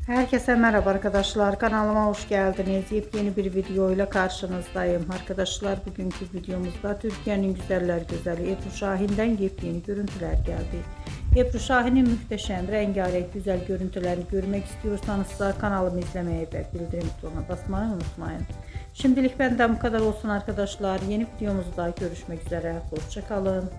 Herkese merhaba arkadaşlar, kanalıma hoş geldiniz. Yepyeni bir video ile karşınızdayım arkadaşlar. Bugünkü videomuzda Türkiye'nin güzeller güzeli Ebru Şahin'den yepyeni görüntüler geldi. Ebru Şahin'in muhteşem rengarenk güzel görüntülerini görmek istiyorsanız kanalımı izlemeyi ve bildirim butonuna basmayı unutmayın. Şimdilik benden bu kadar olsun arkadaşlar. Yeni videomuzda görüşmek üzere. Hoşça kalın.